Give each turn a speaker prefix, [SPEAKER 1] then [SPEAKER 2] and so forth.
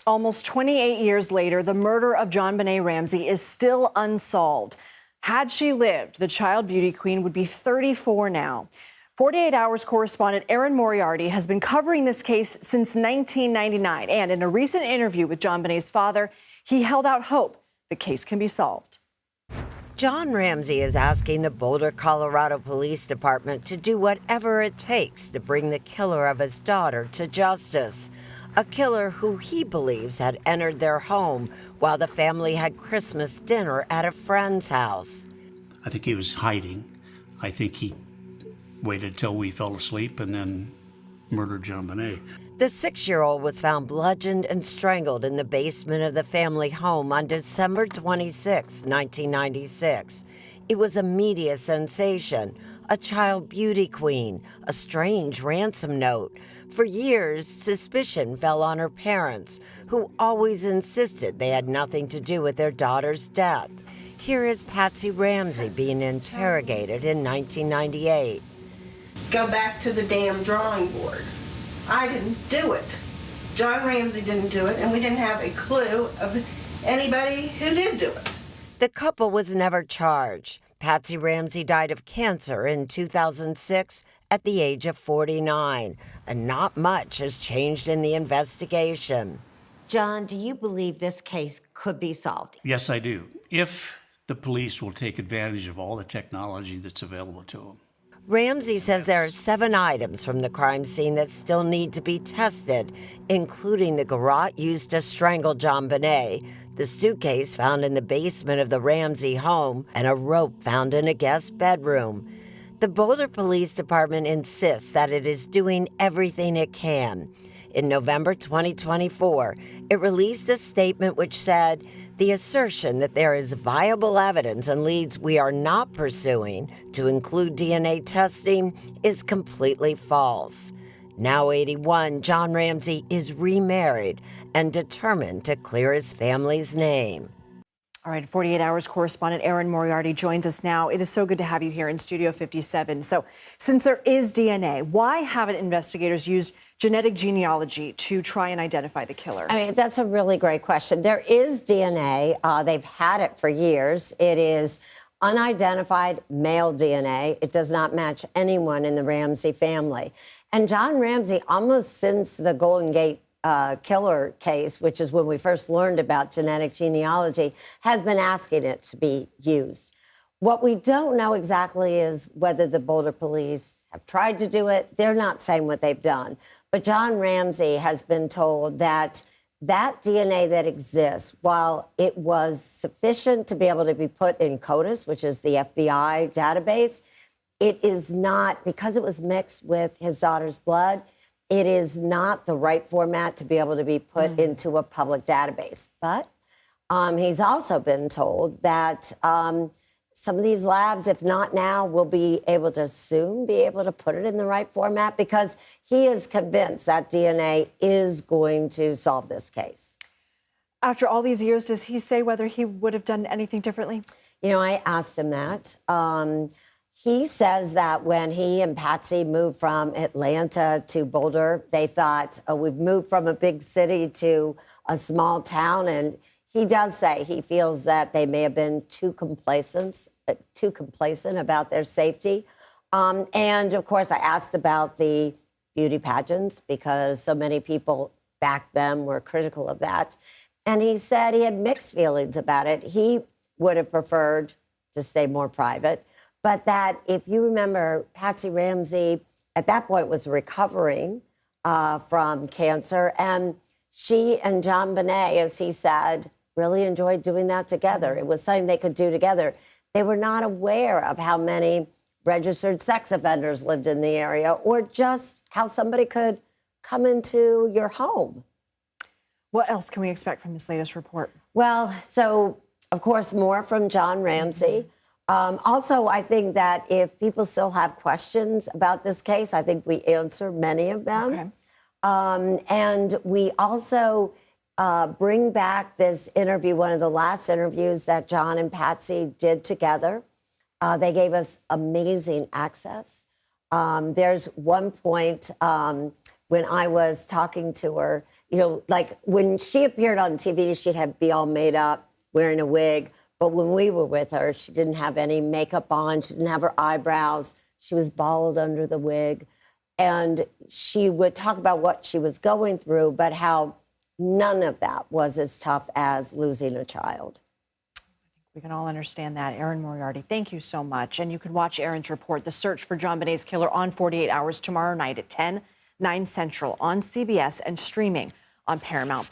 [SPEAKER 1] Almost 28 years later, the murder of JonBenét Ramsey is still unsolved. Had she lived, the child beauty queen would be 34 now. 48 Hours correspondent Erin Moriarty has been covering this case since 1999. And in a recent interview with JonBenét's father, he held out hope the case can be solved.
[SPEAKER 2] John Ramsey is asking the Boulder, Colorado Police Department to do whatever it takes to bring the killer of his daughter to justice. A killer who he believes had entered their home while the family had Christmas dinner at a friend's house.
[SPEAKER 3] I think he was hiding. I think he waited till we fell asleep and then murdered JonBenét.
[SPEAKER 2] The 6-year-old was found bludgeoned and strangled in the basement of the family home on December 26, 1996. It was a media sensation, a child beauty queen, a strange ransom note. For years, suspicion fell on her parents, who always insisted they had nothing to do with their daughter's death. Here is Patsy Ramsey being interrogated in 1998.
[SPEAKER 4] Go back to the damn drawing board. I didn't do it. John Ramsey didn't do it, and we didn't have a clue of anybody who did do it.
[SPEAKER 2] The couple was never charged. Patsy Ramsey died of cancer in 2006 at the age of 49, and not much has changed in the investigation.
[SPEAKER 5] John, do you believe this case could be solved?
[SPEAKER 3] Yes, I do. If the police will take advantage of all the technology that's available to them.
[SPEAKER 2] Ramsey says there are 7 items from the crime scene that still need to be tested, including the garrote used to strangle JonBenét, the suitcase found in the basement of the Ramsey home, and a rope found in a guest bedroom. The Boulder Police Department insists that it is doing everything it can. In November 2024, it released a statement which said, "The assertion that there is viable evidence and leads we are not pursuing, to include DNA testing, is completely false." Now 81, John Ramsey is remarried and determined to clear his family's name.
[SPEAKER 1] All right, 48 Hours correspondent Erin Moriarty joins us now. It is so good to have you here in Studio 57. So, since there is DNA, why haven't investigators used genetic genealogy to try and identify the killer?
[SPEAKER 5] I mean, that's a really great question. There is DNA. They've had it for years. It is unidentified male DNA. It does not match anyone in the Ramsey family. And John Ramsey, almost since the Golden Gate killer case, which is when we first learned about genetic genealogy, has been asking it to be used. What we don't know exactly is whether the Boulder police have tried to do it. They're not saying what they've done. But John Ramsey has been told that that DNA that exists, while it was sufficient to be able to be put in CODIS, which is the FBI database, it is not, because it was mixed with his daughter's blood, it is not the right format to be able to be put into a public database. But he's also been told that some of these labs, if not now, will be able to soon be able to put it in the right format, because he is convinced that DNA is going to solve this case.
[SPEAKER 1] After all these years, does he say whether he would have done anything differently?
[SPEAKER 5] You know, I asked him that. He says that when he and Patsy moved from Atlanta to Boulder, they thought, oh, we've moved from a big city to a small town. And he does say he feels that they may have been too complacent about their safety. And, of course, I asked about the beauty pageants, because so many people back then were critical of that. And he said he had mixed feelings about it. He would have preferred to stay more private. But that, if you remember, Patsy Ramsey at that point was recovering from cancer. And she and JonBenét, as he said, really enjoyed doing that together. It was something they could do together. They were not aware of how many registered sex offenders lived in the area, or just how somebody could come into your home.
[SPEAKER 1] What else can we expect from this latest report?
[SPEAKER 5] Well, so, of course, more from John Ramsey. Also, I think that if people still have questions about this case, I think we answer many of them. Okay. And we also bring back this interview, one of the last interviews that John and Patsy did together. They gave us amazing access. There's one point when I was talking to her, You know, like when she appeared on TV, she'd be all made up, wearing a wig. But when we were with her, she didn't have any makeup on. She didn't have her eyebrows. She was bald under the wig. And she would talk about what she was going through, but how none of that was as tough as losing a child.
[SPEAKER 1] We can all understand that. Erin Moriarty, thank you so much. And you can watch Erin's report, The Search for JonBenét's Killer, on 48 Hours tomorrow night at 10, 9 Central on CBS and streaming on Paramount+.